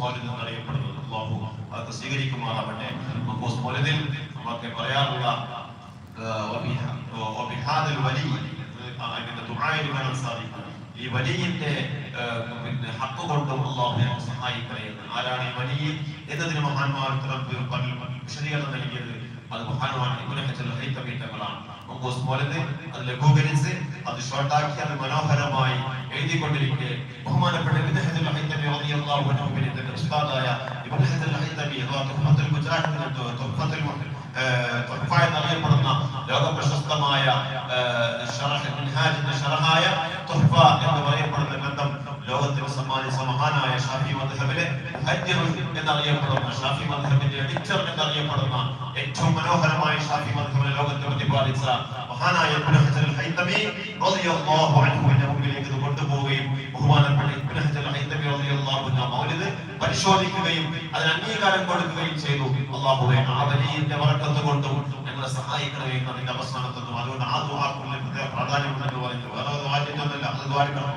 മൗലിദ് എന്നറിയപ്പെടുന്നത്. അല്ലാഹു അതൊക്കെ സ്വീകരിക്കുമാറാവട്ടെ. മഖൂസ് മൗലിദിൽ നമുക്ക് പറയാനുള്ള ഈ വലിയന്റെ ഹക്ക് കൊണ്ടും അല്ലാഹുവിനെ സഹായിക്കണേ. ആരാണ് ഈ വലിയ എന്നതിന് മഹാന്മാർ വിശദീകരണം നൽകിയത്? അത് മഹാന്മാർ ഇബ്നു ഹജർ അൽ ഹൈതമി തങ്ങളാണ്. മഖൂസ് മൗലിദ് അത് ലഘൂകരിച്ച് അത് ഷോർട്ടാക്കി അത് മനോഹരമായി എഴുതിക്കൊണ്ടിരിക്കെ ബഹുമാനപ്പെട്ട ഇബ്നു ഹജർ അൽ ഹൈതമി റളിയല്ലാഹു അൻഹുവിന്റെ ഉസ്താദായ ഇബ്നു ഹജർ അൽ ഹൈതമി തുഹ്ഫത്തുൽ മുജാഹിദ് തുഹ്ഫ എന്നറിയപ്പെടുന്ന ലോക പ്രശസ്തമായ മിൻഹാജിന്റെ ശറഹായ തുഹ്ഫ എന്ന് പറയപ്പെടുന്ന ഗ്രന്ഥം ലോകത്തിന് സമ്മാനിച്ച മഹാനായ ഷാഫി മദ്ഹബിലെ എന്നറിയപ്പെടുന്ന ഷാഫി മദ്ഹബിന്റെ എഡിറ്റർ എന്നറിയപ്പെടുന്ന ഏറ്റവും മനോഹരമായ ഷാഫി മദ്ഹബിനെ ലോകത്തെ പ്രതിപാദിച്ച മഹാനായ ഇബ്നു ഹജർ അൽ ഹൈതമി റളിയല്ലാഹു അൻഹുവിന്റെ മുമ്പിലേക്ക് കൊണ്ടുപോവുകയും ബഹുമാനപ്പെട്ട ഇബ്നു ഹജർ അൽ ഹൈതമി റളിയല്ലാഹു അൻഹു മൗലിദ് പരിശോധിക്കുകയും അതിന് അംഗീകാരം കൊടുക്കുകയും ചെയ്തു. അല്ലാഹുവേ, ആ വലിയന്റെ ബറക്കത്ത് കൊണ്ടും ഞങ്ങളെ സഹായിക്കണമേ എന്നതിന്റെ അവസാനത്തൊന്നും. അതുകൊണ്ട് ആ ദുആക്കുള്ള പ്രാധാന്യമുണ്ടെന്ന് പറഞ്ഞു. വേറെ വായിച്ചിട്ടൊന്നുമില്ല. അത് ദ്വാരക്കണം.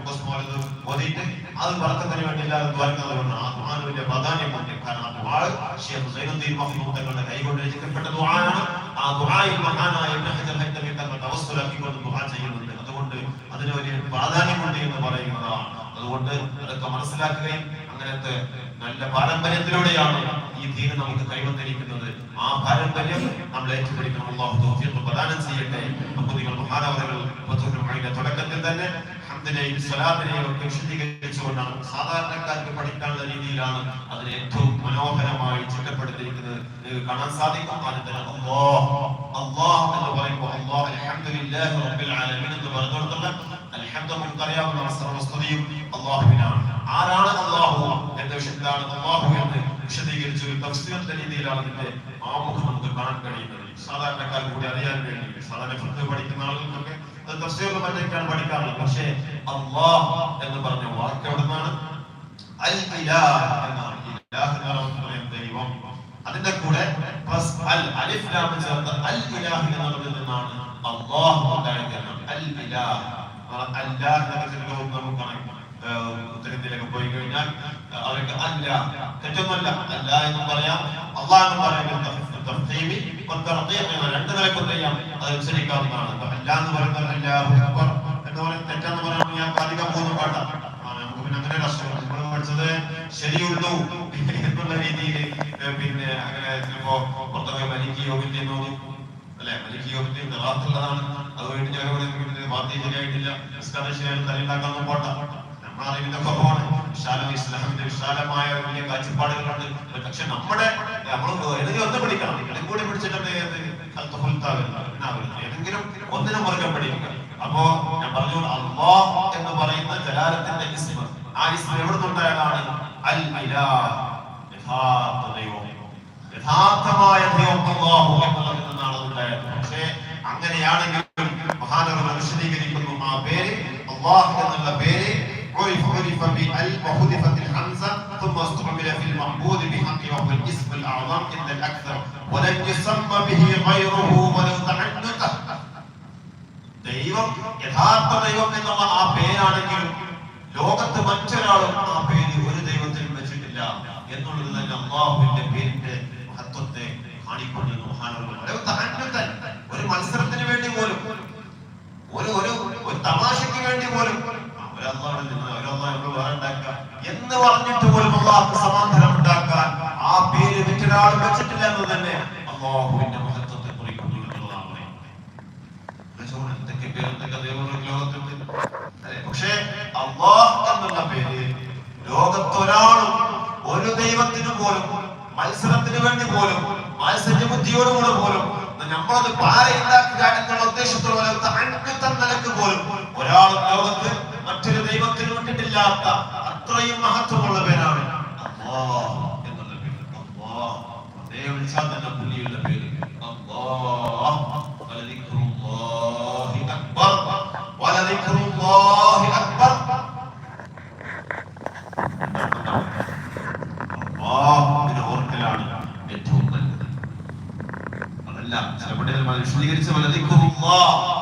ഓതിയിട്ട് അത് ബറക്കത്തിന് വേണ്ടിയില്ലാതെ ദ്വാരക്കുന്നതുകൊണ്ട് ആ ദുആന്റെ പ്രാധാന്യമുണ്ട്. കാരണം ആ ദുആ ശൈഖ് സൈനുദ്ദീൻ മഖ്ദൂം തങ്ങളുടെ കൈകൊണ്ട് രചിക്കപ്പെട്ട ദുആയാണ്. ആ ദുആയിൽ മഹാനായ ഇബ്നു ഹജർ ഹൈതമി തങ്ങൾ തവസ്സുലാക്കിക്കൊണ്ട് ദുആ ചെയ്യുന്നുണ്ട്. അതുകൊണ്ട് അതിന് വലിയ പ്രാധാന്യമുണ്ട് എന്ന് പറയുന്നതാണ്. അതുകൊണ്ട് അതൊക്കെ മനസ്സിലാക്കുകയും അങ്ങനത്തെ നല്ല പാരമ്പര്യത്തിലൂടെയാണ് ഈ ദീന് നമുക്ക് കൈവന്നിരിക്കുന്നത്. ആ പാരമ്പര്യം നമ്മൾ ഏറ്റുപിടിക്കണം. അല്ലാഹു തൗഫീഖ് പ്രദാനം ചെയ്യട്ടെ. അപ്പോൾ നിങ്ങൾ മഹാനവറുകൾ ഫത്ഹുൽ മുഈനിന്റെ തുടക്കത്തിൽ തന്നെ ഹംദിനെയും സ്വലാത്തിനെയും ഒക്കെ വിശദീകരിച്ചുകൊണ്ടാണ് സാധാരണക്കാർക്ക് പഠിക്കാനുള്ള രീതിയിലാണ് അതിനെ ഏറ്റവും മനോഹരമായി ചിട്ടപ്പെടുത്തിയിരിക്കുന്നത്. കാണാൻ സാധിക്കും. ആദ്യം തന്നെ അല്ലാഹ് എന്ന് പറയുമ്പോൾ അല്ലാഹ് അൽഹംദുലില്ലാഹി റബ്ബിൽ ആലമീൻ എന്ന് പറഞ്ഞുകൊണ്ടുള്ള അൽഹംദു നമുക്കറിയാവുന്ന സർവസ്തുതിയും അല്ലാഹുവിനാണ്. ആരാണ് അല്ലാഹു എന്ന വിഷയത്തിലാണ് അല്ലാഹു എന്ന് വിശദീകരിച്ചു. തഫ്സീറിന്റെ രീതിയിലാണ് ഇതിന്റെ ആമുഖം നമുക്ക് കാണാൻ കഴിയുന്നത്. സാധാരണക്കാർ കൂടി അറിയാൻ വേണ്ടി സാധാരണ ഫിഖ് പഠിക്കുന്ന ആളുകൾക്കൊക്കെ അത് തഫ്സീറിൽ മറ്റൊക്കെയാണ് പഠിക്കാറുള്ളത്. പക്ഷേ അല്ലാഹ് എന്ന് പറഞ്ഞ വാക്ക് എവിടുന്നാണ്? അൽ ഇലാഹ് എന്നാണ്. ഇലാഹ് എന്ന് പറയുന്നത് ദൈവം. അതിന്റെ കൂടെ അലിഫ് ലാം ചേർത്ത് അൽ ഇലാഹ് എന്നുള്ളതിൽ നിന്നാണ് അല്ലാഹ് ഉണ്ടായത്. അൽ ഇലാഹ് അല്ലാഹ് എന്നൊക്കെ നമുക്കാണ് ഉത്തരത്തിലേക്ക് പോയി കഴിഞ്ഞാൽ അവർക്ക് അല്ല തെറ്റൊന്നുമല്ല. അല്ല എന്ന് പറയാം, അല്ലാഹ് എന്ന് പറയുന്നത് രണ്ട് നിലക്കും ചെയ്യാം. അത് ഉച്ചരിക്കാവുന്നതാണ്. അല്ല എന്ന് പറയുന്നത് അല്ലാഹു അക്ബർ എന്ന് പറയുന്നത് തെറ്റെന്ന് പറയുമ്പോൾ ഞാൻ അധികം പോകുന്ന പാട്ടാണ്. നമുക്ക് പിന്നെ അങ്ങനെ കഷ്ടമാണ്. നമ്മൾ പഠിച്ചത് ശരിയുള്ളൂ എന്നുള്ള രീതിയിൽ പിന്നെ അങ്ങനെ ചിലപ്പോ പുറത്തൊക്കെ മലിക്ക് യോഗിന്റെ അല്ലെ, മലിക്ക് യോഗിന്റെ നിറാത്തുള്ളതാണ്. അത് കഴിഞ്ഞ് ഞങ്ങളുടെ പാർട്ടി ശരിയായിട്ടില്ല, ശരിയായിട്ട് തലയുണ്ടാക്കാൻ പോട്ടെ. നമ്മളറിവിന്റെ കുറവാണ്. ഇസ്ലാമിന്റെ വിശാലമായ വലിയ കാഴ്ചപ്പാടുകളുണ്ട്. പക്ഷെ നമ്മൾ ഏതെങ്കിലും ഒന്ന് പഠിക്കണം. ഇതും കൂടി പിടിച്ചിട്ടുണ്ട് ഏതെങ്കിലും ഒന്നിനും മുറുകെ പഠിക്കുക. അപ്പോ ഞാൻ പറഞ്ഞു, അല്ലാഹ് എന്ന് പറയുന്ന ജലാലത്തിന്റെ ഇസ്മ, ആ ഇസ്മ എവിടുന്നുണ്ടായതാണ്? അൽ ഇലാഹ്, യഥാർത്ഥ ദൈവം, യഥാർത്ഥമായ ദൈവം അല്ലാഹു എന്നുള്ളതിൽ നിന്നാണ് ഉണ്ടായത്. പക്ഷേ അങ്ങനെയാണെങ്കിലും മഹാനവർ വിശദീകരിക്കുന്നു ആ പേര് അല്ലാഹ് എന്നുള്ള പേര് عرف بال وحذفت الحمزه ثم استعمل في المعبود بحق وهو الاسم الاعظم عند الاكثر ولم يسمى به غيره ولو تعنته. ദൈവം, യഥാർത്ഥ ദൈവം എന്നുള്ള ആ പേരാണെങ്കിലും ലോകത്ത് മറ്റൊരാളും ആ പേര് ഒരു ദൈവത്തിനും വെച്ചിട്ടില്ല എന്നുള്ളത് തന്നെ അല്ലാഹുവിന്റെ പേരിന്റെ മഹത്വത്തെ കാണിക്കൊണ്ടിരുന്നു മഹാനവർ. ഒരു മത്സരത്തിന് വേണ്ടി പോലും, ഒരു തമാശയ്ക്ക് വേണ്ടി പോലും എന്ന് പറഞ്ഞിട്ട് പോലും അല്ലാഹുവിന് സമാധാനം ഉണ്ടാക്കാൻ ആ പേര് മറ്റൊരാളും വെച്ചിട്ടില്ല എന്ന് തന്നെ അല്ലാഹുവിന്റെ മഹത്വത്തെ കുറിക്കുന്നു എന്നുള്ളതാണ്. എന്തൊക്കെ പേര്, എന്തൊക്കെ ദൈവങ്ങൾ ലോകത്തുണ്ട്. പക്ഷേ അല്ലാഹ് എന്നുള്ള പേര് ലോകത്തൊരാളും ഒരു ദൈവത്തിന് പോലും മത്സരത്തിന് വേണ്ടി പോലും മത്സര ബുദ്ധിയോടുകൂടെ പോലും നമ്മളത് പാരയുണ്ടാക്കുക എന്നുള്ള ഉദ്ദേശത്തോടെ നിലക്ക് പോലും ഒരാൾ ലോകത്ത് മറ്റൊരു ദൈവത്തിന് വിട്ടിട്ടില്ലാത്ത അത്രയും മഹത്വമുള്ള പേരാണ് അല്ലാഹ് എന്നുള്ള പേര്. അല്ലാഹ് അതേ വിളിച്ചാൽ തന്നെ പുള്ളിയുള്ള പേര് അല്ലാഹ്. വലദിക്റുല്ലാഹി അക്ബർ, വലദിക്റുല്ലാഹി അക്ബർ. അല്ലാഹുവിനെ ഓർക്കലാണ് ഏറ്റവും നല്ലത്. അതല്ല ചില പണ്ഡിതന്മാർ വിശദീകരിച്ച വലദിക്റുല്ലാഹ്